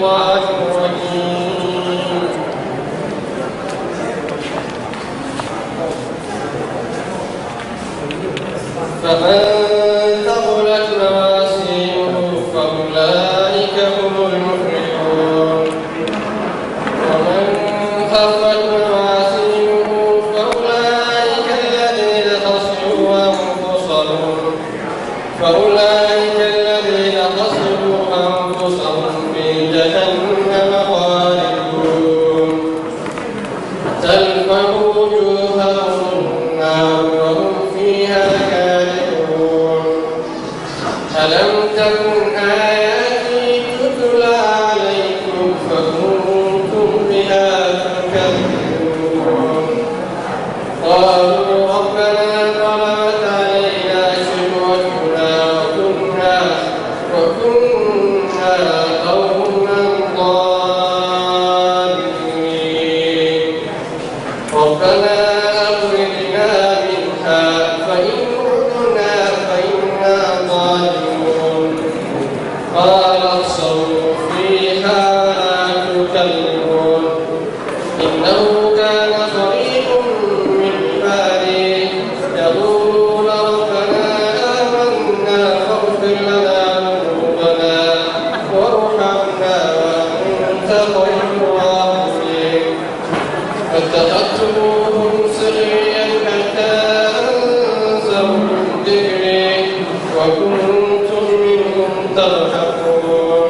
الله الرجيم فمن ثقلت موازينه فأولئك هم المفلحون ومن خفت موازينه فأولئك الذين خسروا أنفسهم في جهنم خالدون تلفح وجوههم النار وهم فيها كالحون ألم تكن آياتي تتلى عليكم فكنتم بها تكذبون قالوا ربنا غلبت علينا شقوتنا وكنا قوما ضالين ربنا أخرجنا منها فإن عدنا فإنا ظالمون قال اخسئوا فيها ولا تكلمون إنه كان فريق من عبادي يقولون ربنا آمنا فاغفر لنا ذنوبنا وارحمنا وأنت خير الراحمين فاتخذتموهم سخريا حتى أنسوا ذكري وكنتم منهم تضحكون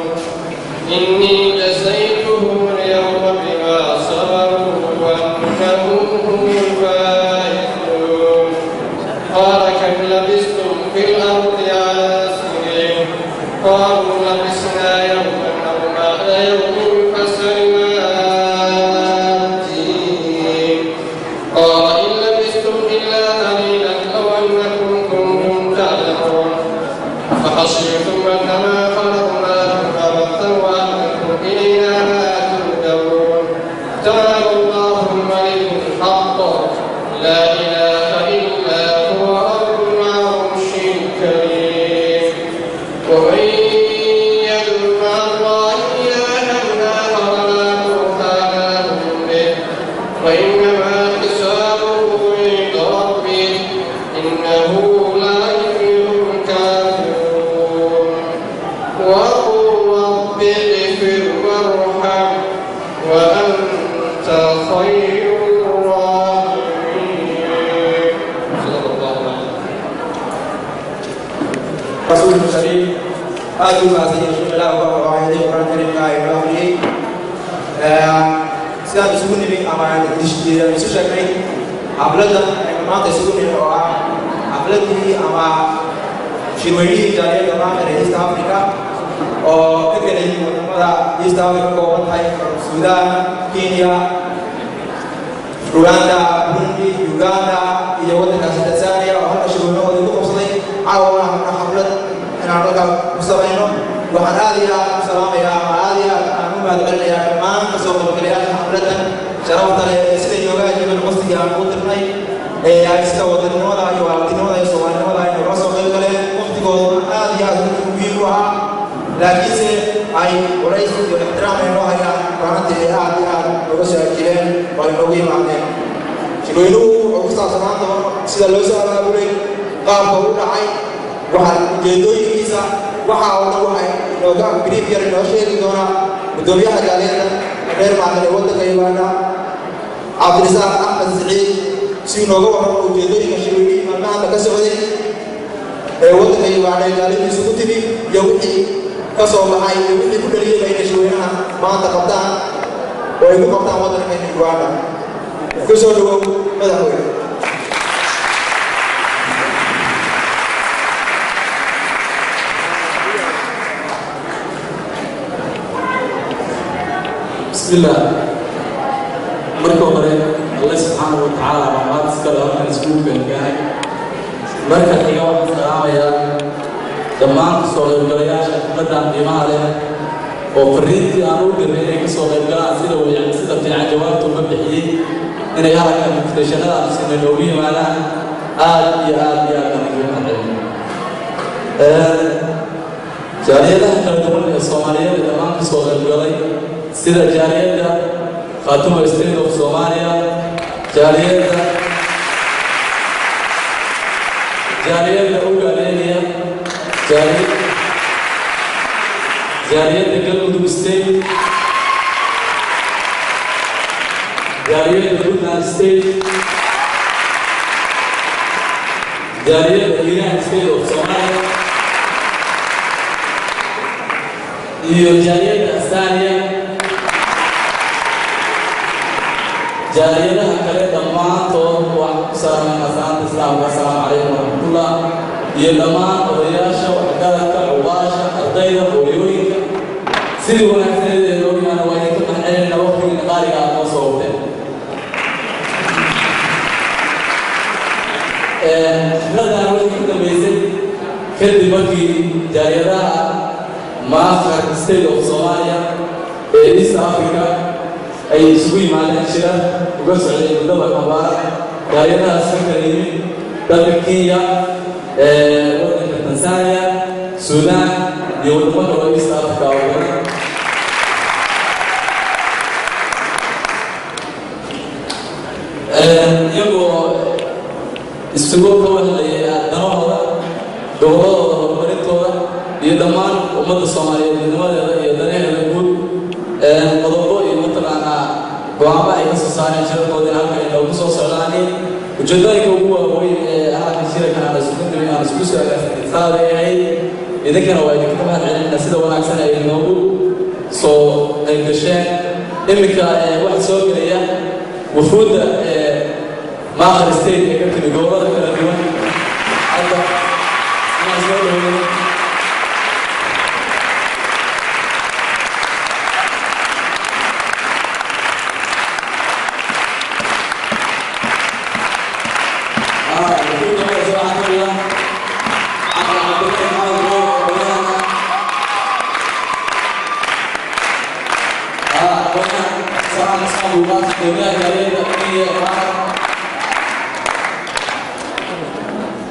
إني جزيتهم اليوم بما صبروا وأنهم هم الفائزون قال كم لبثتم في الأرض عدد سنين قالوا لبثنا يوما أو بعض يوم فاسأل العادين قال إن لبثتم إلا قليلا أو أنكم كنتم تعلمون فحسبتم أنما خلقناكم عبثا وأنكم إلينا لا ترجعون تعالى الله الملك الحق لا إله إلا هو رب العرش الكريم ومن يدع مع الله إلها آخر لا برهان له به وإنما حسابه عند ربه إنه لا يفلح الكافرون وقل رب اغفر وارحم وأنت خير الراحمين صلى الله عليه وسلم رسول الكريم آتوا ما سيشهد الله وعليه وعلى كريم الله وعليه سيادة سكوني بي أما يسوشكني عبلدا ما تسكوني عبلدي أما شروعي جاري جماعة إيست أفريقيا وكذا ونمدا إيست أفريقيا وهاي السودان كينيا رواندا بوروندي يوغندا يوتا تنزانيا وهذا شغلنا ودي قصدي عاونا حفلة نعرضها مستوينا وحناديها سلاميها وعاديها أمام الدنيا ما نسوق بكريات حفلة شرفت لسيد يوغا جبل مستيا قدرني أيسكا ودنودا يوالدنودا يسوانودا يرسو غيره مفتقون عاديها تكويرها لكن أي وليس الاحترام يروح إلى قناة عاديها ورسو الكلام والنوي معنا شنو أقصى سنة سيد الله سبحانه وتعالى قام بقول عين وحال جدوي كيسا وحاول وحي لو كان قريب يرى نوشير دونا بدوية جالينا غير معنا الوقت كيوانا عبد الرزاق أحمد سعيد سينو هو جدوي كشوي ما عندك كسبة الوقت كيوانا جالينا سكوتي يوحي كسب معي يوحي كل اللي بين شوينا ما عندك قطع ويقول قطع ما عندك كيوانا كسر هو ماذا هو بسم الله مركو مرين الله سبحانه وتعالى رحمات سكرها من اسبوع كان مركا اليوم السلام يا دمان صور الجلياش قدام دماغه وفريتي أنا وقريني كصور الجلاس إذا ويعني سيدا في عجوات ومبدئي إن يهرك المفتشنات سن النوبية معنا آل يا كان يجينا جالية كانت Soomaaliyeed ee dhammaan ka soo qaybgalay sida jaaliyadda Khartoum State of Somalia jaaliyadda Ugandania jaaliyadda Galmudug State jaaliyadda Puntland State jaaliyadda United States of Somalia iyo jaaliyadda Tanzania jaaliyadaha kale dhammaantood wax ku saabsan asaanta islaamka. Assalaamu calaykum warahmatullah iyo dhammaan odayaasha waxgaradka cuqaasha ardayda hooyooyinka sidii wanaagsaneed loo yimaano waa idinka mahadcelinayna waqtigiina qaaliga aad noo soo waqteen. xafladan waxay ku dambeysay kadib markii jaaliyadaha Master State of Somalia ee East Africa ay isugu yimaadeen shira uga socday muddada kabaara jaaliyadahaas ka kala yimid dalka Kenya waddanka Tanzania Sudan iyo wadamo kale East Africa oo badan. iyagoo isugu ka wadlaya danahooda goboladooda horumarintooda iyo dhammaan ummadda Soomaaliyeed midnimadeeda iyo danaheeda guud qodobo iyo mataqaanaa go'aamo ay ka soo saareen shirkooda halka ay noogu soo socdaan ujeedooyinka ugu waaweyn ee halka shirkan aan isku soo saarayay idinkana waa idinka mahadcelinayna sida wanaagsan ay noogu soo qaybgasheen. iminka wax soo gelaya wufuudda Master State ee ka timid gobolada kala duwan hadda inaan soo dhaweyno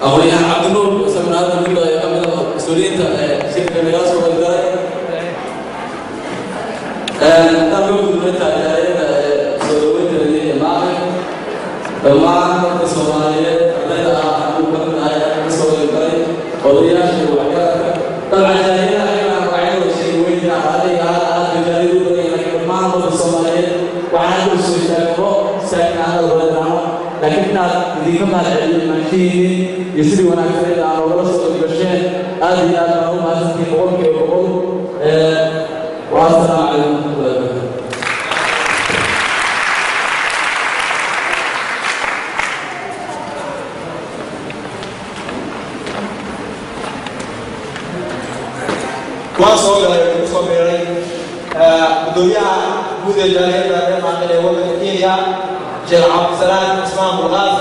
أولياء عبد النور سمعنا هذا من ضيق من مسؤولين شركة الناس والجاي نقول بالمثل على سلوك اللي معه معه الصومالية بدأ عن كل آية سلوك الجاي أولياء شيء وحاجة طبعا جاينا إحنا وعينا شيء وين هذا الجاي لكن معه الصومالية وعنا كل شيء ساكن على البلد لكن إذا كنا العلم فيه يصير ونكسر على رأس البشر هذه الأمور ما تكفي بقول كبقول والسلام عليكم ورحمة الله وبركاته. الدنيا بود الجالية ما عندنا وقت كثير يا شيخ عبد السلام اسمه الغاز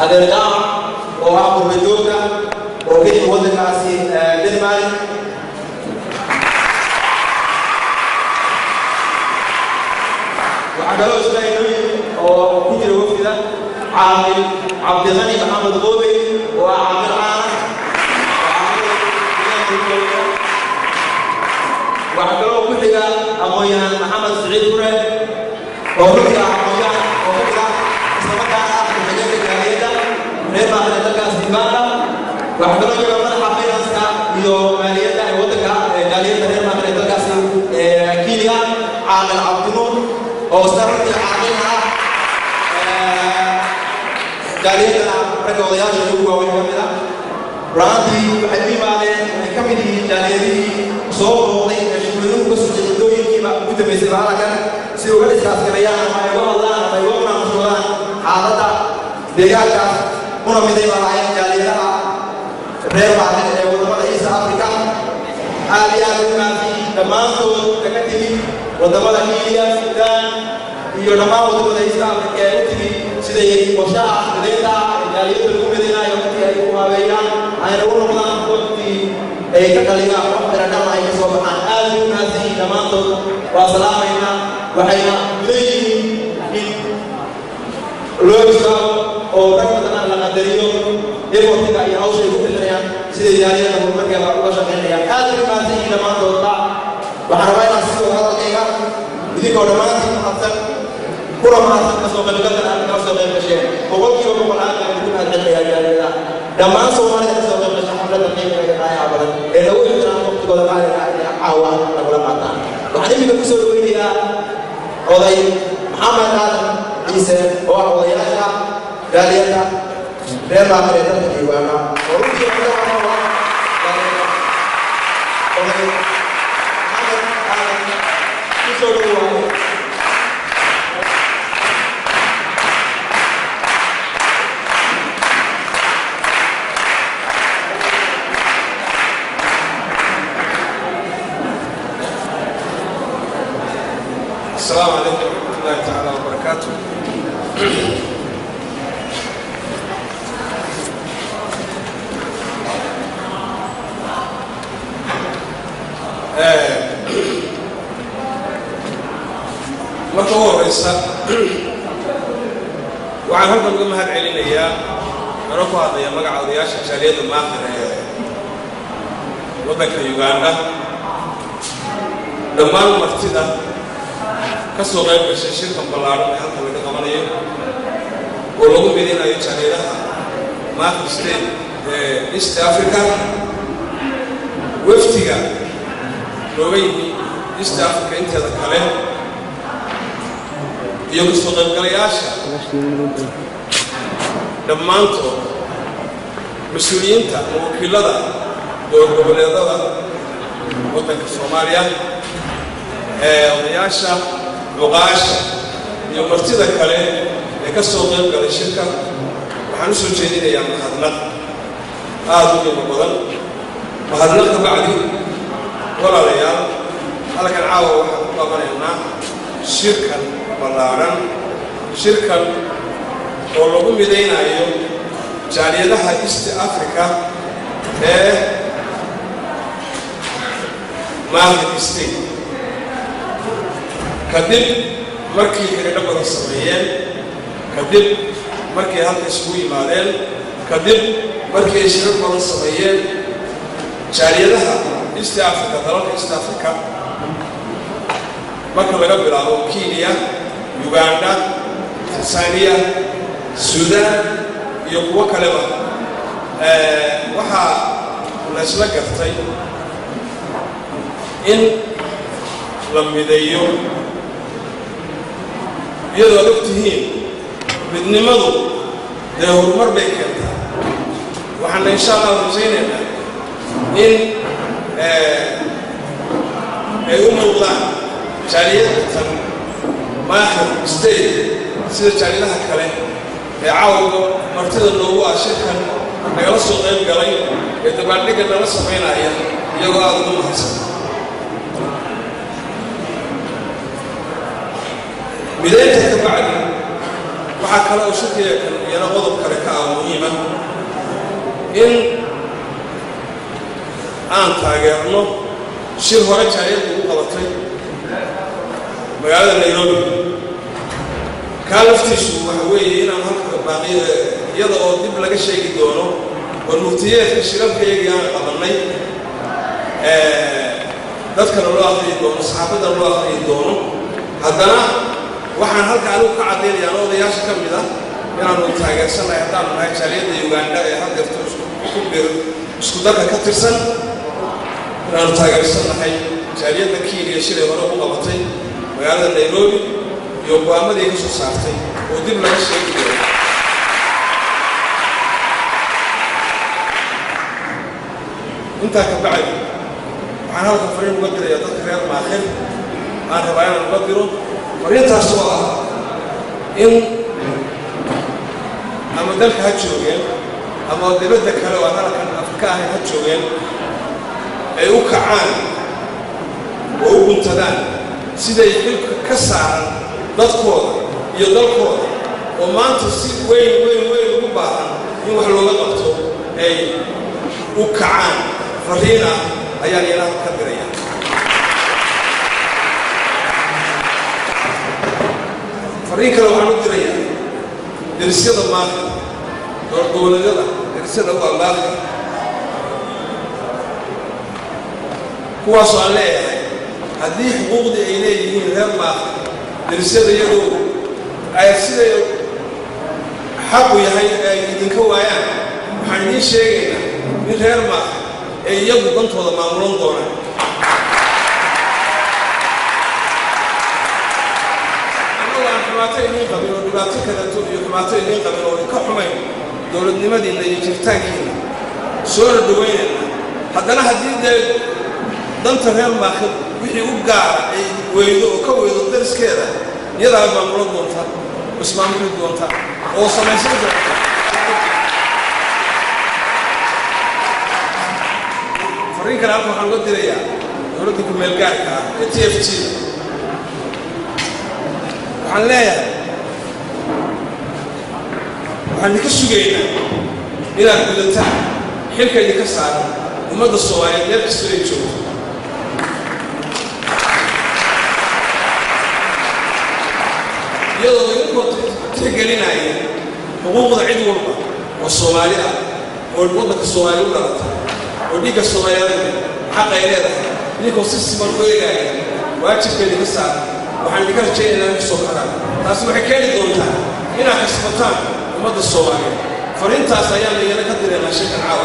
هذا النظام هو عبر بدوكا وكيف ودك عسي بالمال وعقلوا سبعينوي وكتير وفد عامل عبد الغني محمد غوبي وعامل عام وعقلوا كتير أمويان محمد سعيد فرد وكتير أمويان وكتير سمكان آخر مجال الجالية لما أنا تلقى سيبانا وعقلوا يوم الحفير أنسكا يوم مالية ودك جالية لما أنا تلقى كيليا عامل عبد النور وصارت عاملها جالية رجع ضياج الجوا ويكملها رانتي حبي مالين كمدي جالية صوب وضي شغلهم بس جدوين كيما كنت بيسيب على كان سيوغل إسكاس كريان ما يقول الله ما يقول ما مشغولان حالتا ديجاكا هنا مدي ملايين جالية رير بعدين وضمان إيسا أفريقيا آليا لنا في دمانتو كتير وضمان كيليا سودان يونما وضمان إيسا أفريقيا كتير سيدي وشاع سيديتا جالية الكوميدينا يومتي أيكوما بيان أنا أقول لهم كنتي ككلمة وحدة الله يسوع عن آل نازي دمانتو وسلامنا وحينا بدي لوجسا أو رحمة الله eegotiga iyo hawsha ay ku bixinayaan sida jaaliyada horumarkeeda uga shaqaynayaan aad ugu mahadsan yihiin dhammaantoodba waxaan rabaa inaan sii wada hadalkayga idinkoo dhammaantiin mahadsan kuna mahadsan kasoo qaybgalkan aad kala soo qayb gasheen boqolkiiba boqol aad baan ugu mahadcelinayaa jaaliyada dhammaan soomaalida kasoo qayb gasha xafladda qiimaga qaayaha badan ee lagu ixtiraamo waqtigooda qaaliga ah ee caawa lagula qaataan waxaan iminka kusoo dhaweynayaa oday maxamed aadan ciise oo ah odayaasha jaaliyada reer maaqaree dalka diiwaana oo runtii oday maxamed aadan kusoo dhawaayo السلام عليكم ورحمة الله تعالى وبركاته. marka ugu horeysa waxaan halkan uga mahad celinayaa anoo ku hadlaya magaca odayaasha jaaliyadda maaqir ee waddanka Uganda dhammaan martida kasoo qayb gashay shirkan ballaaran ee halkan laga qabanayo oo lagu midinayo jaaliyadaha maaqir state ee East Africa waftiga looga yimi East Africa inteeda kale iyo kasoo qaybgalayaasha dhammaantood mas-uuliyiinta wakiilada dowlad goboleedada waddanka Soomaaliya odayaasha luqaasha iyo martida kale ee kasoo qayb galay shirka waxaan u soo jeedinayaa mahadnaq aad u qiimo badan mahadnaq ka bacdi walaalayaal halkan caawa waxaan ku qabanaynaa shirkan ballaaran shirkan oo lagu midaynayo jaaliyadaha East Africa ee Maaqir State kadib markii xiriirro badan sameeyeen kadib markii halka isugu yimaadeen kadib markii ay shirar badan sameeyeen jaaliyadaha East Africa dalalka East Africa marka laga bilaabo Kenya Uganda Tanzania Sudan iyo kuwa kaleba waxaa la isla gartay in la mideeyo iyadoo og tihiin midnimadu dee horumar bay keentaa waxaana insha allah rajaynaynaa in ay u muuqdaan jaaliyada tan Maaqir State sida jaaliyadaha kale ee caawga martida loogu ah shirkan nagala soo qayb galay ee dabaaldhigga nala samaynaya iyagoo aad ugu mahadsan midaynta ka bacdi waxaa kale oo shirkiga kan iyana qodob kale ka ah muhiima in aan taageerno shir hore jaaliyadda ugu qabatay magaalada Nairobi kaa laftiisu waxa weeye inaan halka baaqiya iyada oo dib laga sheegi doono oo muftiyeedka shirarka iyagii aan qabanay dadkana loo akhriyi doono saxaafadda loo akhriyi doono haddana waxaan halka anigu ka cadaynayaa odayaasha ka mid ah inaanu taageersanahay haddaan nahay jaaliyadda Uganda ee haddeerto isku darka ka tirsan inaanu taageersanahay jaaliyadda Kenya shilay hore u qabatay magaalada Nairobi iyo go'aamadii ka soo saartay oo dib laga sheegi doono intaa ka bacdi waxaan halka fariin uga dirayaa dadka reer Maaqir aan rabaa inaan uga diro fariintaas oo ah in ama dalka ha joogeen ama dibadda kale oo halkan Afrika ah ha joogeen ay u kacaan oo u guntadaan siday xilka ka saaran dadkooda iyo dalkooda oo maanta si weyn ugu baahan in wax looga qabto ay u kacaan fariina ayaan ilaaha ka diraya fariin kale waxaan u dirayaa derisyada maanta goboleedyada sida ugu ambaaqi kuwaas oo leeyahay haddii xuquuqdii ay leeyihiin reer maaqi darisyada iyadoo ay sida xaqu yahay ay idinka waayaan waxaan idiin sheegaynaa in reer maaqi ay iyagu dantooda maamulan doonaan xumaato idiin qabin oo dhibaato kaleeto iyo xumaato idiin qabin oo ka xumayn dowladnimadiinna iyo jiritaankiina soona dhaweynayna haddana haddii dee danta reer maaqi wixii u gaara ay weydo oo ka weydo dariskeeda iyadaa maamulan doonta ismaamuli doonta oo samaysan doonta fariin kale halka waxaan uga dirayaa dowladda ku-meel gaarka ah ee TFT waxaan leeyahay waxaan idinka sugaynaa inaad gudataan xilka idinka saaran ummadda Soomaaliyeed meel kasta ay joogto iyadoo idinkoo tixgelinaya xuquuqda cid walba oo Soomaali ah oo waddanka Soomaaliya u dhalata oo dhiigga Soomaaliyeed xaq ay leedahay idinkoo si siman u eegaya waajibka idinka saaran waxaan idinka rajaynaynaa inay soo karaan taasi waxay keeni doontaa inaad kasbataan ummadda Soomaaliyeed fariintaas ayaan iyana ka direynaa shirkan caawa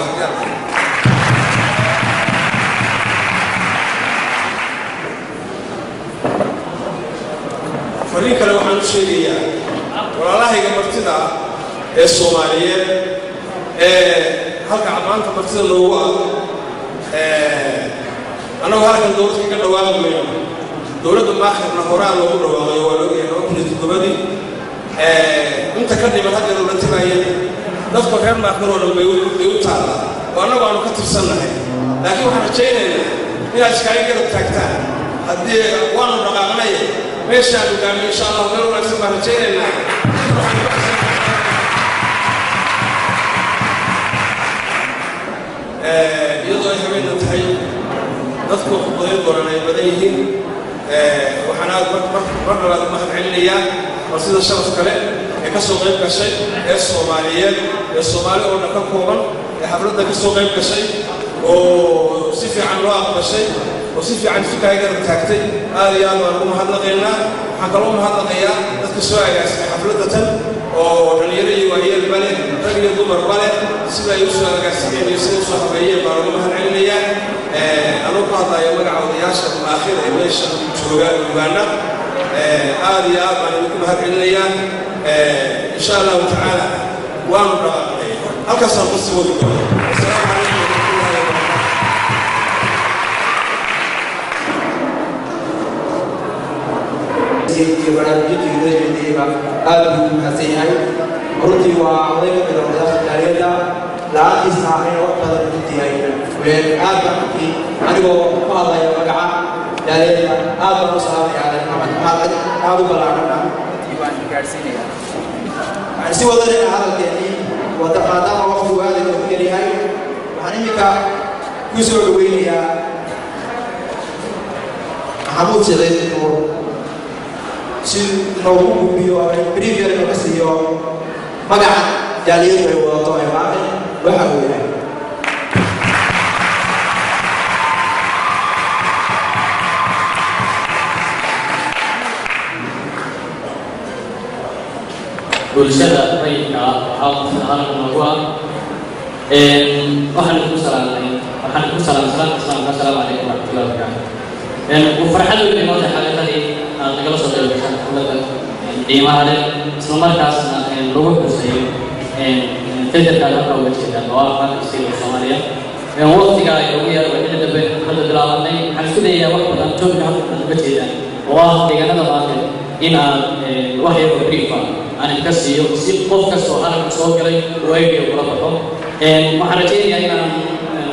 fariin kale waxaan u sheegayaa walaalahayga martida ee Soomaaliyeed halka maanta martida loogu ah anagoo halkan dowladka ka dhawaaqayo dowladda maakhirna horaa loogu dhawaaqayo waa loo yahay 2007 inta ka dhiman hadda la tagayay dadka reer maakhir oo dhan bay u taala oo anagoo aanu ka tirsannahay laakiin waxaan rajaynaynaa inaad iskaga garab taagtaan haddii waanu dhaqaaqnay meeshaan ugaami insha Allah meel wanaagsan baan rajaynaynaa iyadoo ay habeenna tahay dadku khudbado dooran ay badan yihiin waxaan aad marnalaad mahad celinayaa oo sida sharaf kale ee ka soo qayb gashay ee Soomaaliyeed ee Soomaali oo dhan ka kooban ee xafladda ka soo qayb gashay oo si fiican loo aqbashay oo si fiican fikirka garab taagtay aad iyo aad waan ugu mahadnaqaynaa waxaan kaloo mahadnaqayaa dadka soo agaasimay xafladda tan oo dhalinyaro iyo waayeel bale rag iyo dumar bale sida ay u soo agaasimeen iyo sida u soo habeeyeen baan ugu mahad celinayaa anuu ku hadlayo magaca odayaasha maakhir ee meesha jooga Uganda aad iyo aad baan ugu mahad celinayaa insha Allah tacaala waan dhaqaaqay halkaas aan ku soo wadi doonaa assalaamu calaykum iyo barnaamijyada yidayba aad buu mahadsanyahay runtii waa odayga midowda taariikhda la'aantiisa ayna wax badan runtii ay aad baan runtii anigoo ku hadlaya magaca taariikhda aad baan u salaamayaa maxamed aad u ballaaranna runtii baan gaadhsiinayaa waxaan si wadanayna hadalkeennii wada maadaama waqtigu aad ay u yaryahay waxaan iminka ku soo dhaweynayaa maxamuud siciid nuur si loogu gudbiyo premier ka siiyo magaca jaaliyadu ay wadato ay maaqin waxa uu yahay bulshada rayidka waxaa halkan ugu ah waxaan ku salaamay salaamka assalaamu calaykum warahmatullahi wabarakatuh وفرحت بالموت حقيقتي نقل صوت الحلقة قيمة هذا سمركاس روح بسيط تقدر كذا كوي كذا نوافق كثير الصومالية وقت كذا يوميا وإحنا دبنا هذا دلالنا حسيت يا وقت أن تشوف كذا كذا وقت كذا هذا واحد إن واحد بريفا أنا كسي يصير قف كسر أنا كسر كذا ويجي وقرأته محرجين يعني أنا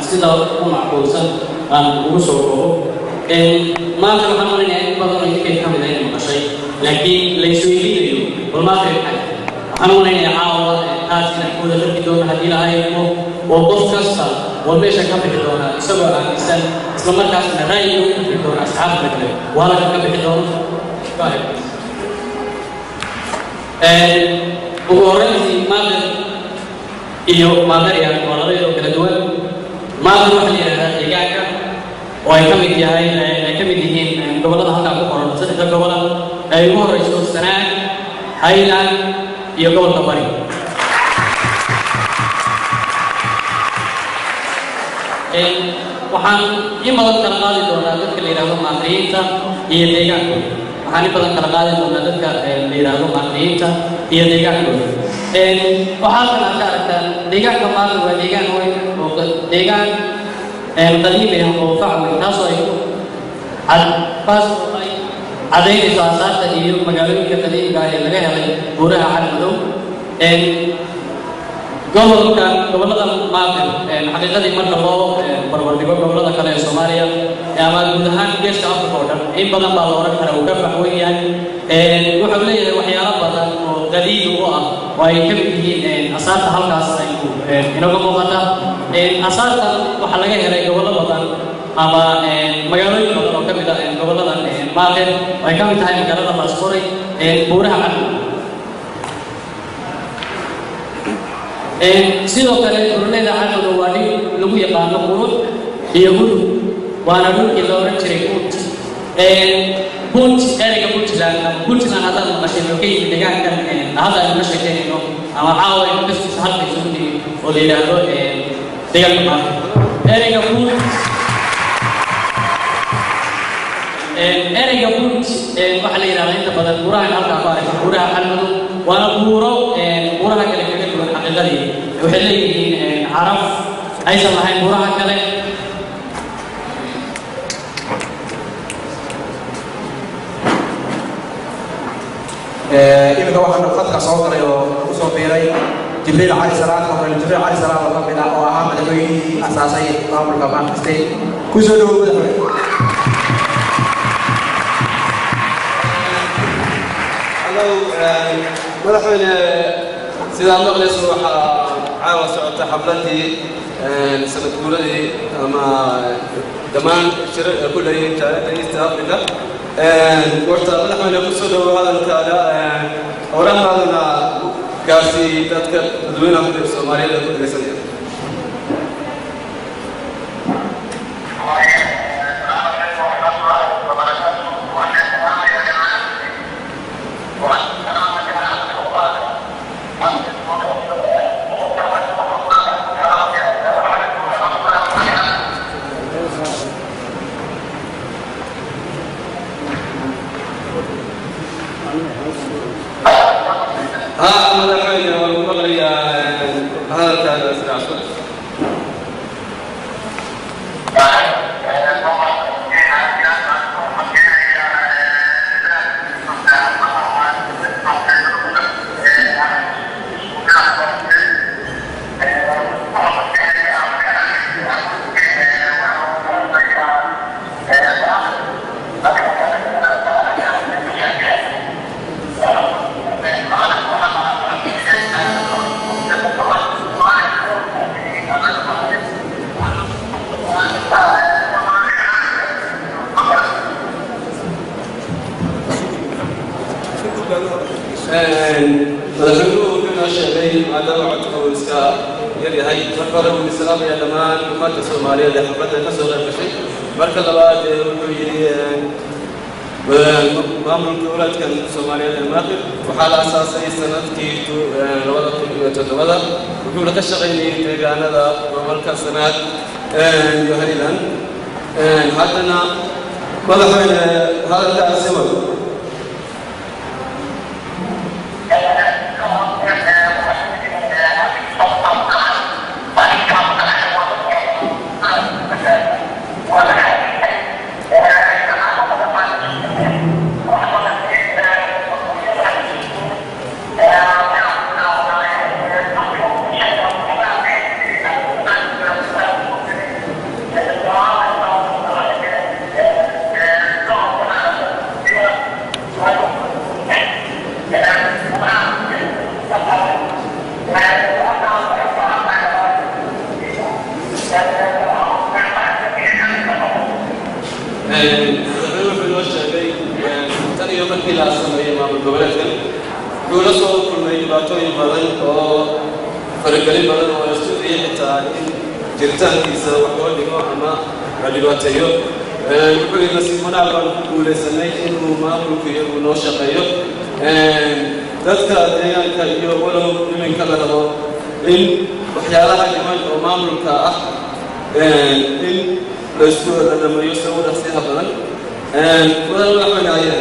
سيدا معقول سن أنا وصوره ما كان حملنا يعني بدون يمكن حملنا يعني مشي لكن ليس يلينه والما في حاجة حملنا يعني عاوة هاتنا كل ذلك دون هذه الأيام وقف كسر والمشي كم بدون سبب الإنسان لما كان رأيه بدون أصحاب بدون ولا كم بدون كاهل وقرني ما iyo maamariyan oo labadooda kala duwan maamul waxa la yidhahdaa deegaanka oo ay ka mid yihiin gobollada halkaa ku qoran saddexda gobol ay ugu horeyso Sanaag, Highland iyo gobolka Bari. waxaan in badan kala qaadi doonaa dadka la yidhaahdo maamuriyiinta iyo deegaankooda waxaan in badan kala qaadi doonaa dadka la yidhaahdo maamuriyiinta iyo deegaankooda waxaa kan aad ka aragtaan deegaanka maamul waa deegaan weyn oo deegaan qadiimi ah oo fac weyn taasoo ay cadaynayso aasaarta iyo magaalooyinka qadiimiga ah ee laga helay buuraha Calmadow gobollada maamul xaqiiqadii marka loo barbardhigo gobollada kale ee Soomaaliya ama guud ahaan geeska Afrika oo dhan in badan baa la oran karaa uu ka faxwan yahay wuxuu leeyahay waxyaalo badan oo qadiimi u ah oo ay ka mid yihiin asaarta halkaas ay inaga muuqata asaarta waxaa laga helay gobollo badan ama magaalooyin badan oo ka mid ah gobolladan maaqir oo ay ka mid tahay magaalada Laasqoray buuraha Calmadow sidoo kale ururada Calmadow waa dhul lagu yaqaano qurux iyo gudub waana dhulkii la oran jiray Punt ereyga Puntland haddaad maqashay oo ka yimid deegaankan hadda aynu ka sheekeynayno ama caawa aynu ka sii halkay soo dhigay oo la yidhaahdo deegaanka maamul ereyga Punt waxaa la yidhahdaa inta badan buurahan halkaa ku aragta buuraha Calmadow waana buuraha kale kaga duwan xaqiiqadii waxay leeyihiin caraf aysan lahayn buuraha kale iminka waxaan khadka soo galay oo ku soo biiray Jibriil Cali Salaad oo ka mid ah oo ahaa madaxweynihii asaasay maamulka Maaqir State ku soo dhawow madaxweyne sidaa maqlayso waxaa caawa socota xafladii sanad guuradii ama dhammaan kulley jaaliyadda East Africa horta madaxweyne ku soo dhawow hadalkaada howlahaaduna gaarsii dadka dadweynaha Soomaaliyeed ee ku dhegeysanaya madaxweyne waa lagu maqlayaa hadalkaada isdhaafsan madaxweynuhu wuxuu noo sheegay maadaama codka uu iska yaryahay marka hore wuu islaamaya dhammaan ummadda Soomaaliyeed ee xafladda ka soo qayb gashay marka labaad wuxuu yidhi maamulka dowladkan Soomaaliyeed ee Maaqir waxaa la aasaasay sanadkii 2007 wuxuuna ka shaqaynayay deegaanada gobolka Sanaag iyo Highland haddana madaxweyne hadalkaasi wado faragelin badan oo la isku dayay xitaa in jiritaankiisa wax loo dhigo ama la dhibaateeyo wuxuu nasiib wanaag baan ku guulaysanay inuu maamulku iyagu noo shaqeeyo dadka deegaanka iyo walow iminka la rabo in waxyaalaha dhiman oo maamulka ah in la isku dhamayo si ugu dhaqsiyaha badan walaal wax magacaye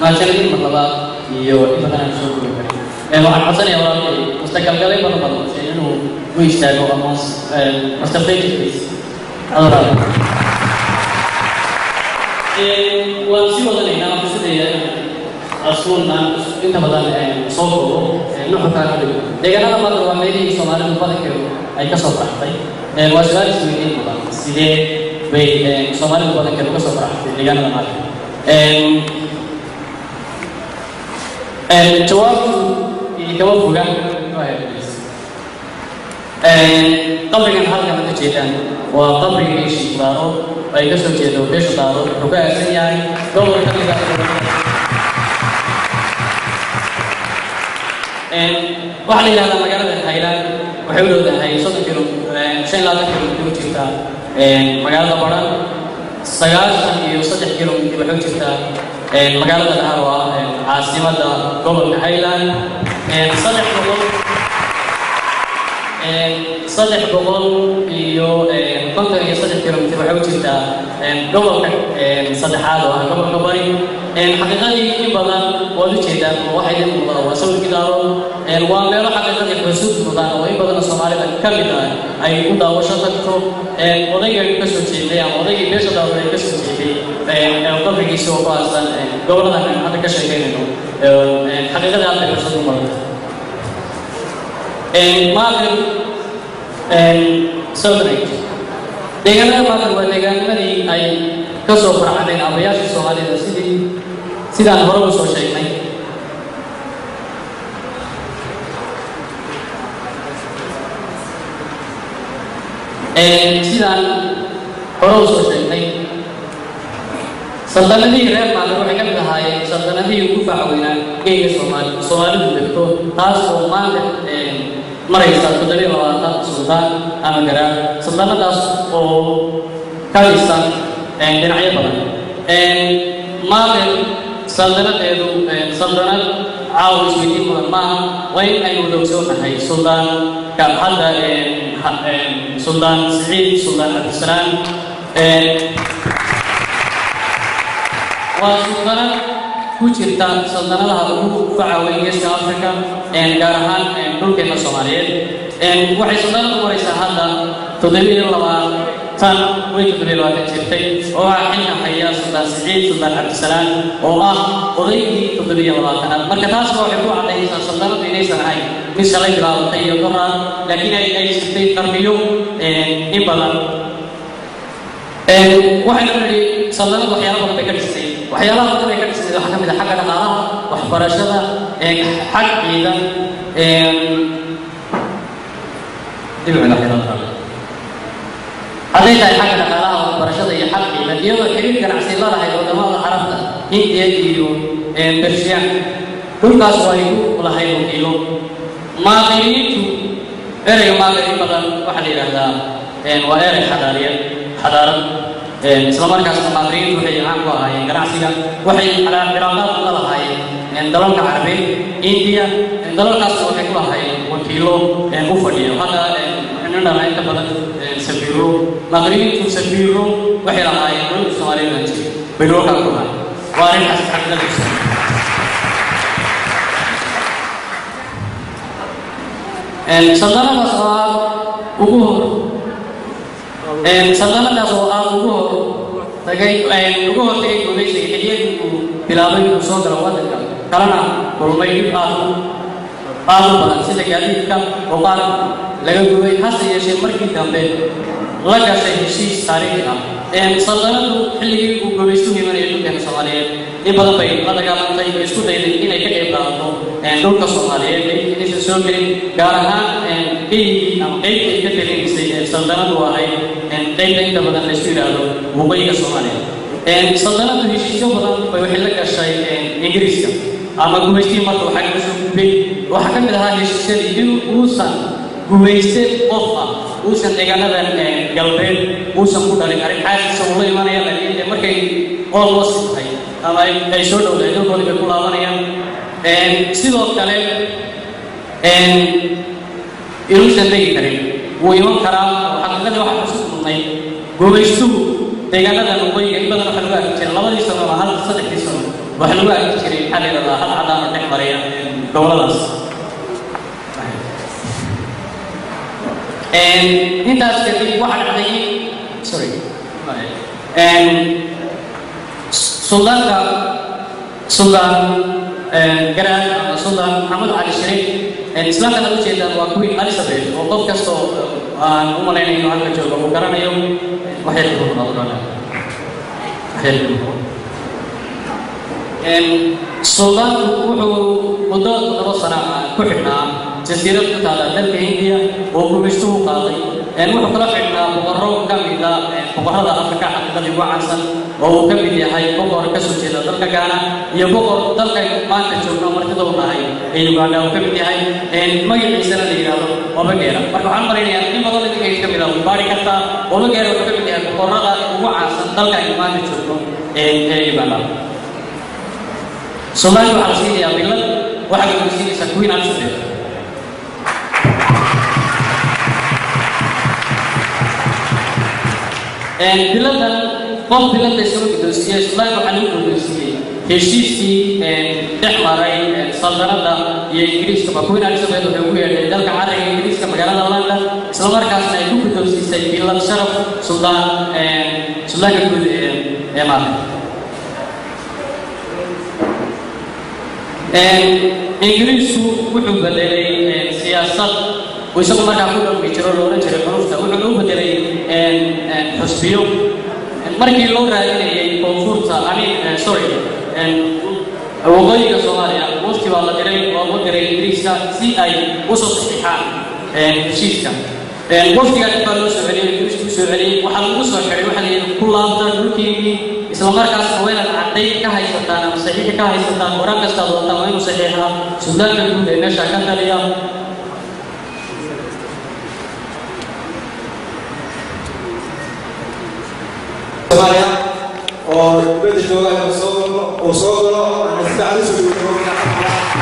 ما شاء الله مرحبا يو إذا كان شو waxaan codsanayaa walaalkay mustaqbalgalay badan badan inuu u istaago ama mustaqbalkiisa adooraad waan sii wadanaynaa waxaan filayaa asuulna inta badan soo koobo nuxu kala ka dhigo deegaanada badan waa meelihii soomaalidu badankeedu ay ka soo baxday waa su-aal isweydiin badan sidee bay soomaalidu badankeedu ka soo baxday deegaanada maanta jawaabtu kama fogaan qabrigan halkan ka jeedaan waa qabriga eeshii daaro ay ka soo jeedo beesha daaro wuxuu ka aasan yahay gobol ka mid ah waxaa la yidhahdaa magaalada Highland waxay u dhowdahay 5 kilomitir u jirta magaalada Baran 93 kilomitir waxay u jirtaa magaalada Dhahawa caasimada gobolka Highland 300 iyo 53 kilomitir waxay u jirtaa gobolka saddexaad oo ah gobolka Bari xaqiiqadii in badan waa u jeedaan waxay idin muuqdaan waa sawirkii daaro waa meelo xaqiiqadii xusuus mudan oo in badan Soomaalida ka mid ah ay u daawasho tagto odayga ka soo jeeday ama odaygii beesha daaro ay ka soo jeeday qabrigiisa oo baasan gobolada aan hadda ka sheegaynayno xaqiiqadii aad bay xusuus mudan maadan Southern deegaanada maanta waa deegaanadii ay ka soo farcadeen abayaashii Soomaalida sidaan hore u soo sheegnay saldanadii reer maanta waxay ka mid ahaayeen saldanadii ugu faacweynaa geega Soomaalidu degto taas oo maanta maraysa 7 suldaan ama garaad saldanadaas oo ka dhisan dhinacyo badan maanta saldanadeedu saldanad caawa isweydiin mudan maaha waa in aynu dowsoonahay suldaan ka hadda suldaan Siciid suldaan Cabdisalaam waa saldanad ku jirta saldanadaha ugu facaweyn Geeska Afrika gaar ahaan dhulkeena Soomaaliyeed waxay saldanadu maraysaa hadda 7 way 7 jirtay oo ah xilka haya suldaan Siciid suldaan Cabdisalaam oo ah odaygii 7 marka taas waxay ku caddaynaysaa saldanadu inaysan ahayn mid shalay bilaabatay iyo goraa laakiin ay jirtay qarniyo in badan waxay nidhi saldanadu waxyaalo badan bay ka dhistay waxyaalaha badan ay ka dhistay waxaa ka mid ah xagga dhaqaalaha waxbarashada xag ciidan hadday tahay xagga dhaqaalaha waxbarashada iyo xag ciidan iyadoo xiriir ganacsi la lahayd wadamada carabta Hindiya iyo Bershiya dhulkaas waa ay ku lahayd wakiilo maaqiliintu ereyga maaqiliin badan waxaa la yidhaahdaa waa erey xadaarad isla markaasna maaqiliintu waxay caan ku ahaayeen ganacsiga waxay cilaaqaad la lahaayeen dalalka Carabeed Hindiya dalalkaasna waxay ku lahaayeen wakiilo u fadhiyo hadda inna inta badan safiiro maaqiliintu safiiro waxay lahaayeen dowladda Soomaaliyeed بنوكا كلها وارين حسب سلطنة أسرار وجوه سلطنة أسرار وجوه تجي وجوه تجي كويس كذي بلابين وصول الوقت كلنا كلمي بدن سيد كذي كم وقال لقى كويس حسي يشيل مركي كمبين لقى شيء ساري سلطنة اللي كويس توه من يلو كان سواليه بدن بين لقى كلام تيجي بيسكو تيجي إنه كذي بدن دول كسواليه إنه سوى كذي كارها كي كتير سلطنة وهاي كي بدن نشيل هذا موبايل كسواليه سلطنة هيشيو بدن بيحلك الشيء إنجليزي أما كويسين ما تو حاجة شو بي وحكم لها هيشيو وصل كويسين قفا وصل تجانا بين قلبين وصل كوداري كاري حاجة سوالي ما نيا لكن مركي almost هاي أما هيشود ولا يدور ولا بيقول ما نيا سيدو كلام يروسن تيجي كاري ويوم كرام وحكم واحد مسؤول مني كويسو تجانا موبايل بدل حلوة كتير لا بدي سمع هذا صدق كتير وحلوة كتير حلي الله هذا عدم تكبرية دولة intaas kadib waxaa dhacday sorry Sultan Garaan Sultan Muhammad Ali Sharif islaamka lagu jeedaan waa Queen Elizabeth oo qof kasta aan u malaynayo halka jooga uu garanayo waxay ku noqdaan Sultan wuxuu muddo 2 sano ku xidhnaa jasiirad ku taala dalka Hindiya oo gumaystuhu qaaday wuxuu kala xidhnaa boqorro ka mid ah boqorrada Afrika xaqiiqadii ugu caansan oo uu ka mid yahay boqor ka soo jeeda dalka Ghana iyo boqor dalka maanta jooga martida u dhahay ee Uganda uu ka mid yahay magaciisana la yiraahdo Obageera marka waxaan maraynayaa in badan idinka ka mid ah baari karta Obageera wuxuu ka mid yahay boqorrada ugu caansan dalka maanta jooga ee Uganda Soomaaliya waxaa siinaya bilad waxaa lagu siinaysaa Queen Elizabeth biladan qof bilada isoo guddoonsiyay Soomaaliya waxaa lagu guddoonsiyay heshiiskii dhex maray saldanada iyo Ingiriiska Queen Elizabeth waxay ugu yeedhay dalka cariga Ingiriiska magaalada London isla markaasna ay ku guddoonsiisay bilad sharaf Sultanka guud ee maanta Ingiriisku wuxuu bedelay siyaasad ويسمى ما كان كله بيجرو لورا جري حروفته وحنا بدري حسبيو مركي لورا إني كونفورتا أمين سوري وغير كسوماليا وستي والله جري وغير إنجليزا سي أي وصل صحيحان شيشكا وستي قاعد يقولوا سؤالي إنجليز سؤالي وحنا وصل شري وحنا كل أفضل لوكي إسلام مركز وين العدي كهاي ستان صحيح كهاي ستان ورا كستان وين صحيحها سودان يقول إن شاكنا ليا Somalia or with the yoga or solo and the status of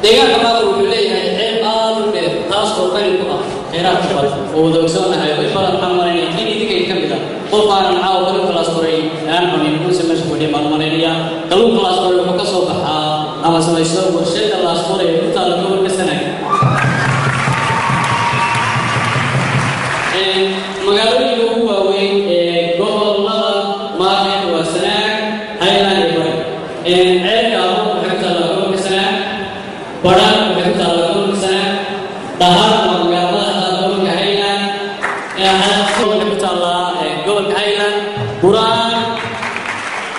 deegaanka maamulku leeyahay xeeb aad u dheer خيرات ودوسونا هاي ويفرض حمرين كيني ديك كمدا قفار معاو كل كلاس قري الان من يكون سمش ودي مرمريا كل كلاس قري وكسو بخا اما سميسو ورشد كلاس قري كتا لكل كسنه مغالي هو وين قبل الله ما كان وسناك هايلاند يبري عيد او حتى لكل كسنه بڑا حتى لكل كسنه دهار قرآن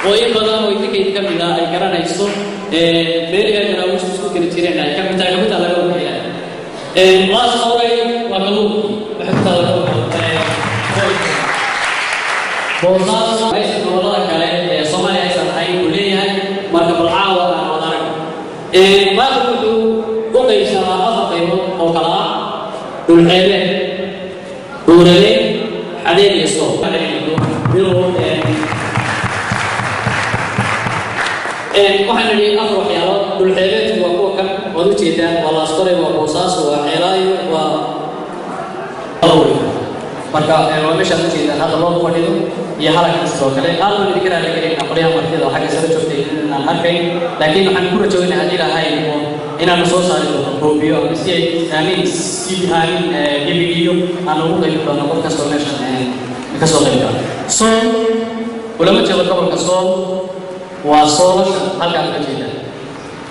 وإن بدأ ويدك يتكلم إلى أي كران يسوع بيرجع إلى وش تسوق كنتيرين أي كم تعرف تعالى لهم يعني الله سوري وقلوب بحث تعالى لهم بوزاس عايز والله كله سومالي عايز أي كلية مركب العاوة وضرب ما تقولوا قضي سنة أفضل أو كلا دول حيلة دولة حديد يسوع waxaan nidhi afar waxyaalood dhulxeeleedku waa kuwa kan waad u jeedaan waa laasqoray waa boosaas waa xeelaayo waa alowri marka waa meeshaad u jeedaan hadda loo fadhido iyo halkan sidoo kale halkan idin karaa laga helin aqoonyaha martida oo xagga sare joogtay inaan arkayn laakiin waxaan ku rajooynaa haddii ilaahay inaan soo saari doono koobiyo ama si ay aamin gebigiyo aan ugu qaybi doono qof kastoo meeshan ka soo qayb gala soon ulama jeedo gobolka soon waa soolasha halkaan ka jeeda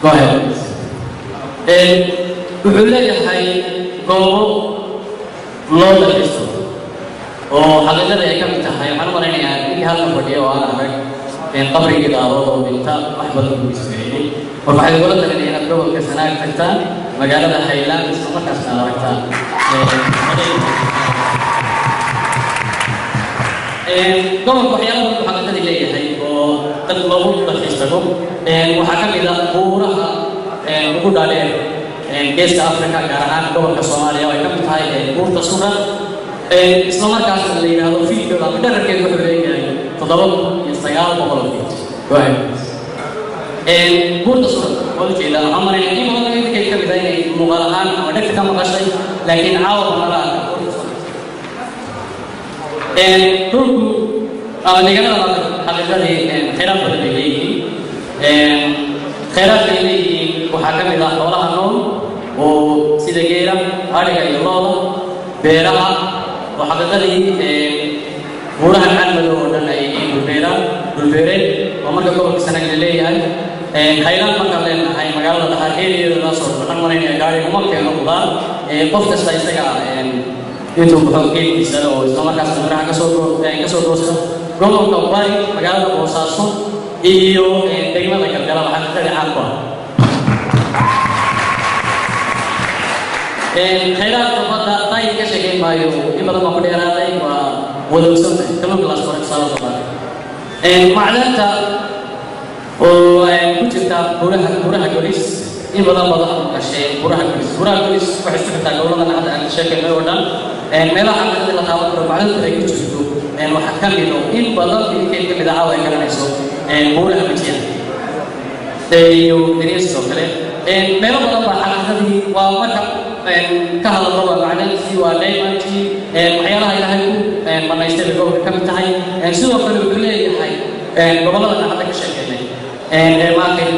go ahead wuxuu leeyahay goobo loo dalxiisto oo xaqiiqada ay ka mid tahay waxaan u malaynayaa ninkii halkan fadhiya oo aan arag qabrigii daarood oo dhinta wax badan buu ismeeyey war waxay ugula talinaya inaad gobolka sanaag tagtaan magaalada haylaan isla markaasna aad aragtaan gobolka waxyaalo badan buu xaqiiqadii leeyahay oo dad loogu dalxiistago waxaa ka mid ah buuraha ugu dhaadheer geeska afrika gaar ahaan gobolka soomaaliya oo ay ka mid tahay buurta suran isla markaasna la yidhaahdo fiidkooda ama dherarkeedu wuxuu leeyahay 7,900 fiid buurta suran waa ujeedaa waxaa malayna in badan idinkeed ka mid ah inay muuqaal ahaan ama dhegta ka maqashay laakiin caawa nala arka dhulku ama deegaanada xaqiiqadii khayraad badan bay leeyihiin khayraadka ay leeyihiin waxaa ka mid ah xoolaha nool oo sida geela adhiga iyo looda beeraha oo xaqiiqadii buuraha caalmada oo dhan ay yihiin dhulbeereed oo marka gobolka sanaag la leeyahay khayraad markaan leenahay magaalada dhaxal eeriyadeeda soo waxaan maraynaya gaari uma keeno qudaar qof kasta isaga intuu wuxuu geedkiisa oo isla markaasna miraha kasoo goosto gobolka bari magaalada boosaaso iyo degmada galgala waxaa xaqiiqadii caan ku ah khayraadka badda tayin ka sheegayn maayo in badan baa ku dheeraaday waa wadowsanta kalluunka laasqoray tusaale soo qaatay macdanta oo ku jirta buraha golis in badan maqashay buraha golis waxay isku xirtaa gobollada hadda aan sheegaynay oo dhan meelaha xaqiiqadii la taaban karo macdanta ay ku jirto waxaa ka mid oo in badan idinkeed ka mid ah caawa ay garanayso buuraha majiya iyo dariya sidoo kale meelo badan baa xaqiiqadii waa marka ka hadalaba macdantii waa diamondkii waxyaalaha ilaahay ku manaystay bay gobolka ka mid tahay sidoo kale wuxuu leeyahay gobollada hadda ka sheekeynay maakay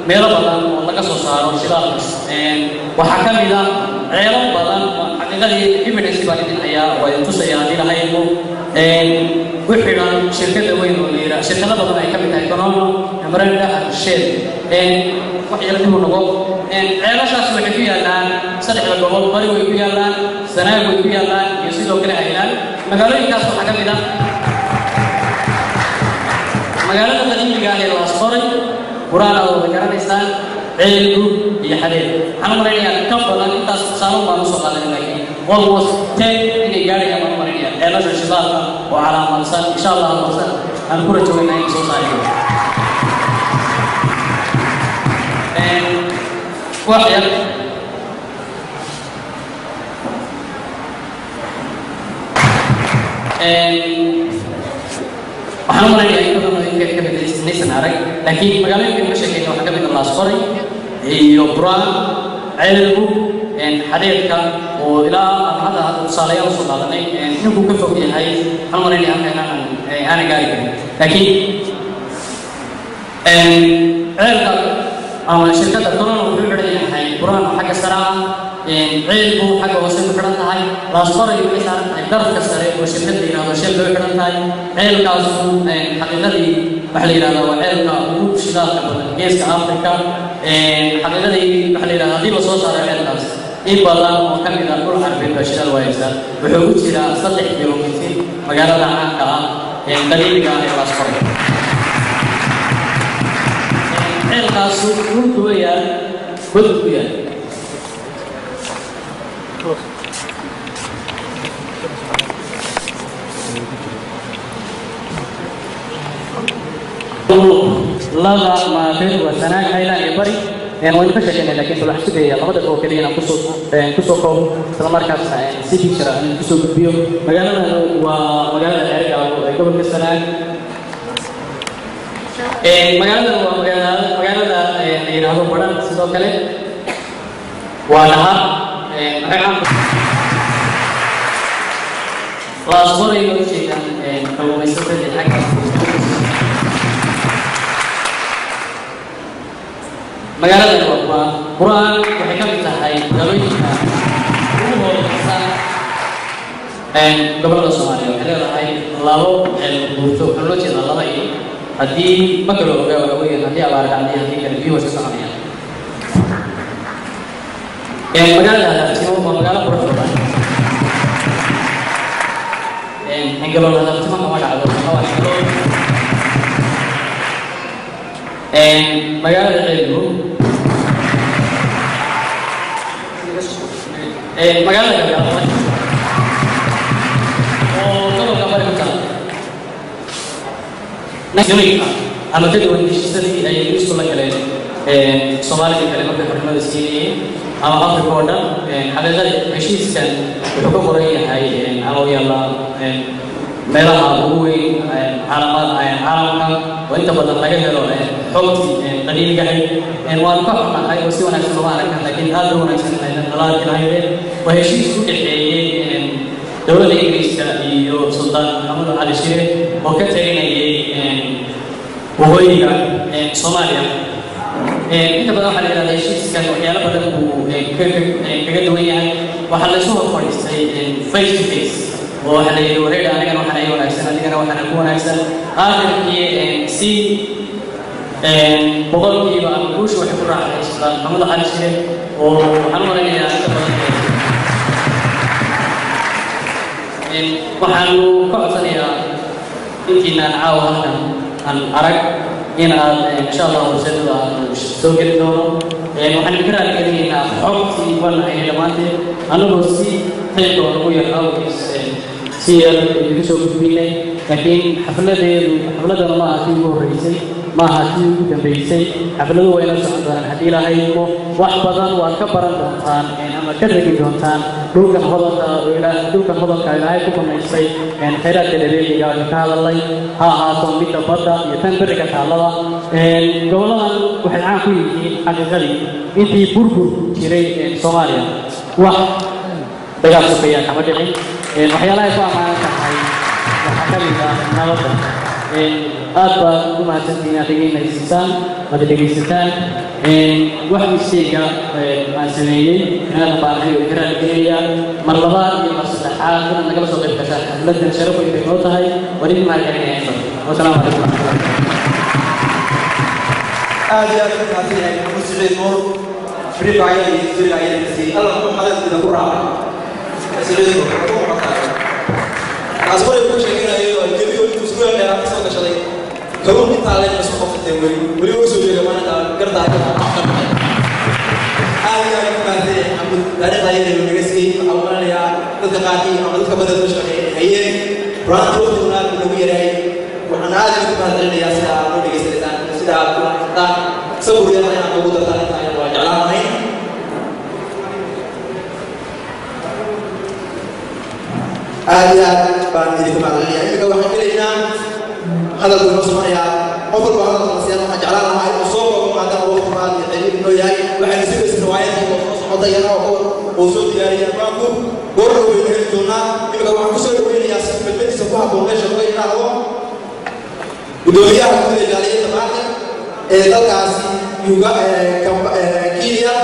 meelo badan oo laga soo saaro shidaalkaas waxaa ka mid ah ceelo badan oo xaqiiqadii evidence baan idin hayaa waa idin tusaya haddii lahaynu u xidhan shirkada weyn oo layidhaa shirkado badan ay ka mid tahay corona marenda shell wax yar dib u noqo ceelashaas waxay ku yaallaan saddexda gobol bari way ku yaallaan sanaag way ku yaallaan iyo sidoo kale haylaan magaalooyinkaas waxaa ka mid ah magaalada qadiimiga ah ee laasqoray quraan aad wada garanaysaan ceelgu iyo xadeed waxaan u malaynayaa ka badan intaas tusaale baan usoo qaadan laakiin almost 10 inay gaarayaan baan u malaynayaa ceelasha shidaalka oo calaamadsan insha allah marsan aan ku rajoogaynaa in soo saari doono wax yar waxaan u malaynayaa in badan idinka ka mid naysan arag laakiin magaalooyinka ka sheekayna waxaa ka mid ah laasqoray iyo buraan ceelgu xariirka oo ilaa hadda tusaalayaal usoo qaadanay inuu ka fog yahay hal mar in aanan gaari karin laakiin ceelka ama shirkadda corona wuxuu xidhan yahay quraan xagga sare ah ceelku xagga hoose ku xidhan tahay laasqoray waxay saaran tahay darafka sare oo shirkadda yidhahdo sheel bay xidhan tahay ceelkaasu xaqiiqadii waxa la yidhahdaa waa ceelka ugu shidaalka badan geeska afrika xaqiiqadii waxa la yidhahdaa haddii la soo saaro ceelkaas in badan oo ka mid ah dhul carbeed baa shidaal waayeysa wuxuu ku jiraa 3 kilomitir magaalada caanka ah qadiimiga ah ee laasqoray ceelkaasu dhulku weeyaan godku ku yaal laba maafin wasanaan haylaan iyo bari waynu ka sheekeynay laakiin bal waxaan sugayaa labada oo keliya inaan kusoo koobo isla markaasna si picture aan kusoo gudbiyo magaaladan waa magaalada Ceergaabo ee gobolka Sanaag magaaladan waa magaalada la yidhaahdo Badhan sidoo kale waa nahar laasqoray oo jeedaan kalluumaysatada xagga magaalada waa quraan waxay ka mid tahay magaalooyinka ugu horumarsan gobolada Soomaaliya waxay leedahay labo buurto waxaa loo jeedaa laba iyo haddii ma kala ogaa waxa weeyaan haddii abaar dhacday haddii kale biyuhu iska soconayaan magaalada hadaftimo waa magaalo qurux badan xingalol hadaftimo kama dhacdo waa xingalol magaalada Ceelbu magaalada Gaagaabo oo gobolka bari ku taal naxdinka ama dadka heshiisyadii ay isku la galeen Soomaaliya kale markay xornimada siiyeen ama Afrika oo dhan xaqiiqadii heshiiskan wuxuu ka qoran yahay ama yalla meelaha ugu weyn caalamka oo inta badan laga helo xogtii qadiimiga ah waan ka xumahay oo si wanaagsan loo arkan laakiin aad u wanaagsan ayaan dalaadka lahayd waa heshiis u dhexeeyay dowladda Ingiriiska iyo Sultan Maxamed Ali Sheikh oo ka talinayay waqooyiga Soomaaliya inta badan waxaa la yidhahdaa heshiiskan waxyaalo badan buu kaga duwan yahay waxaa la soo horfadhiistay face to face oo waxa la yidhi wareer anigana waxaan ay wanaagsan adigana waxaan ku wanaagsan aakhirkii si boqolkiiba ama guusha waxay ku raacday Sultan Maxamed Ali Sheikh oo waxaan u malaynayaa inta badan waxaanu ka codsanayaa intiinaan caawa halkan aan arag in aad insha Allah warshadada aan soo geli doono waxaan ka raadinaynaa xogtii wanaagay dhamaanteed anagoo si xeelkooda ugu yaqaawis si yar ugu soo gudbinay laakiin xafladana ma aha tii ugu horreysay ma aha tii ugu dambeysay xafladu waa inoo socon doonaan haddii ilaahay idmo wax badan waad ka baran doontaan ama ka regi doontaan dhulkan hodanka ilaahay ku banaystay khayraadka dabiiciga aynu ka hadalnay ha ahaato midda badda iyo tan beriga taallada goboladan waxay caan ku yihiin xaqiiqadii intii burbur jiray Soomaaliya wax dagaal sokeeya kama dhicin waxyaalaha ay ku amaanan tahay waxaa ka mid ah nabadda aad baad u mahadsantihiin inaad dhegeynaysaan wada dhegeysataan wax misteega aan sameeyey inaadan baanahay oo ikaraar gelaya mar labaad iyo mar saddexaad inaad nagala soo qayb gashaan xafladan sharaf weyn bay noo tahay wali mahadcelinaya wasalaamu calaykum aad iyo aad u mahadsanyahay maxamuud siciid nuur fribaaya iyo historiaya kasi allah ku xaladida ku raacay siciid nuur ku xaqay asbari ku sheeganayo jeli oo isku leeyahay ka soo gashay kalluun inta la isku qofay wali oo soo jeeday maanta gardaa aad iyo aad u mahadsanyahay maxamuud taariikhda ayay naga siiyay waxa uu maranayaa dadka qaarkii ama dadka badan oo shaqeeyay raantooduna lagu yaray waxaan aad ugu mahadcelinayaa sida aad u dhegeysataan sida aad u xaqaan saburiya ayaan ugu dartaan intaan waa jeclaanahay aad iyo aad baan idinku mahadcelinayaa iminka waxaan gelaynaa hadalku inoo soconayaa qof walba hadalka nasiyan waxaan jeclaan lahaa inuu soo koobo maadaama waqti baad iyo xiriir inoo yahay waxaynu sugaysa riwaayadkii oo soo socota dayana oo soo diyaariyay baanku goor weyn ee doona imika waxaan ku soo dhaweynayaa sifadkiisa ku habboon meesha laga yiraahdo gudoomiyaha guud ee jaaliyadda maanta ee dalkaasi yuga Kenya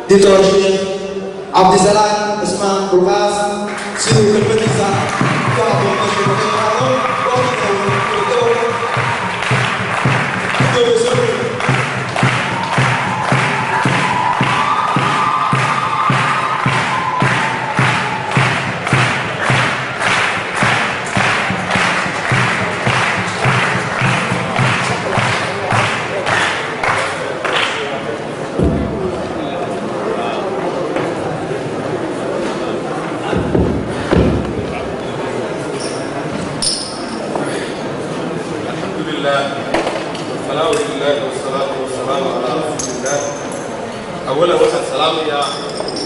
Dr. Sheikh Abdisalam Ismaan Bulqaas sidoo kalmadiisa ku habboon meesha laga yiraahdo أولا وحد سلام يا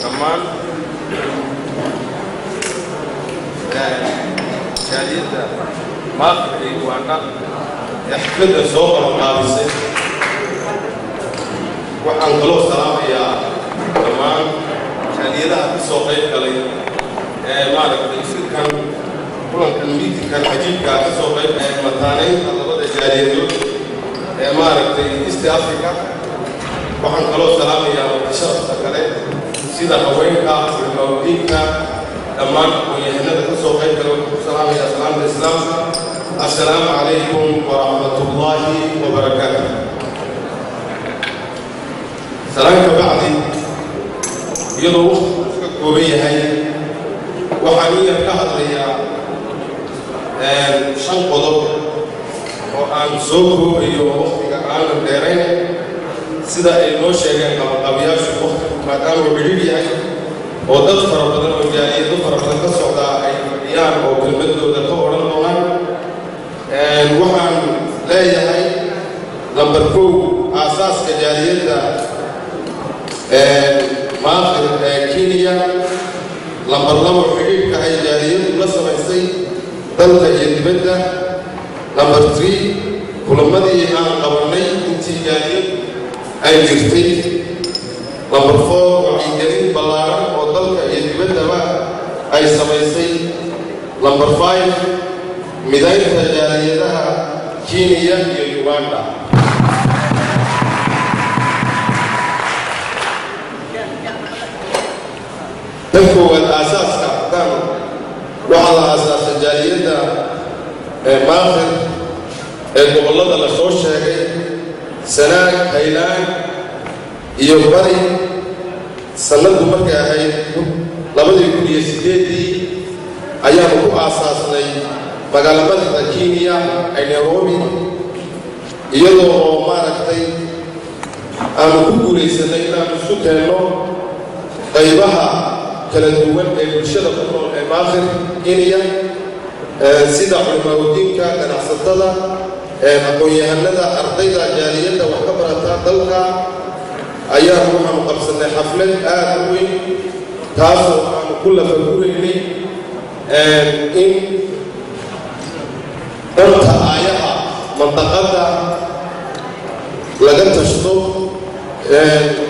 كمان جالية ما في وانا يحفظ الصوت القابسي وحن قلو سلام يا كمان جالية الصوتين كلي ما يصير كان كلهم كان ميت كان عجيب كان الصوتين مثانين الله بدأ جالية ما است أفريقيا waxaan kaloo salaamayaa sharafta kale sida haweenka iyo dhammaan qoyahanada ka soo qayb galay waxaan ku salaamayaa salaamta islaamka assalaamu calaykum waraxmatullaahi wabarakaatuh salaamka bacdi iyadoo waqtigu iska kooban yahay waxaan iyan ka hadlayaa 5 qodob oo aan soo koobayo waqtiga aanan dheerayn sida ay noo sheegeen qabayaashu waqtigu maadaama bidhiidh yahay oo dad fara badan oo jaaliyado fara badan ka socdaa ay fadhiyaan oo kelmadooda ka odhan doonaan waxaan leeyahay lambar 1 aasaaska jaaliyadda maakhir ee Kenya lambar 2 xidhiidhka ay jaaliyadu la samaysay dalka iyo dibadda lambar 3 kulamadii aan qabanay intii jaaliyadu ay jirtay lambar 4 wacyigelin ballaaran oo dalka iyo dibaddaba ay samaysay lambar 5 midaynta jaaliyadaha Kenya iyo Uganda تنكو الأساس كأحكام وعلى أساس الجالية ماخر المغلظة لصوش شاكي سناك هيلان يوبري سنده مركا هاي لابد يكون يسيدي أيام هو أساس لي مقالمات كينيا أي نيروبي يلو ماركتي أنا كقولي سنينا نسوكينو قيبها kala duwan ee bulshada ku nool ee maakhir Kenya sida culimadiinka ganacsatada aqoon-yahanada ardayda jaaliyadda wax ka barata dalka ayaa waxaan qabsanay xaflad aad u weyn taasoo aan ku lafagureynay in danta aayaha mantaqada laga tashto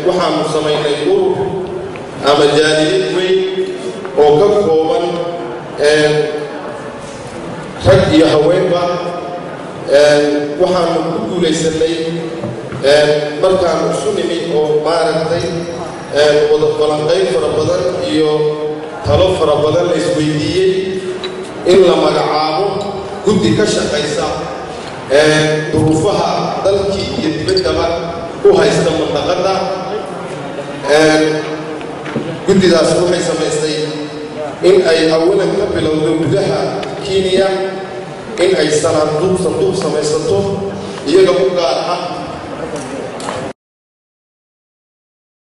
waxaanu samaynay urur ama jaaliyad weyn oo ka kooban rag iyo haweenba waxaanu ku guulaysanay markaanu isu nimid oo maaragtay wada falanqayn fara badan iyo talo fara badan la isweydiiyey in la magacaabo guddi ka shaqaysa duruufaha dalkii iyo dibaddaba u haysta mantaqada guddidaas waxay samaysay in ay awalan ka bilowdo gudaha Kenya in ay sanduuq samaysato iyaga u gaar ah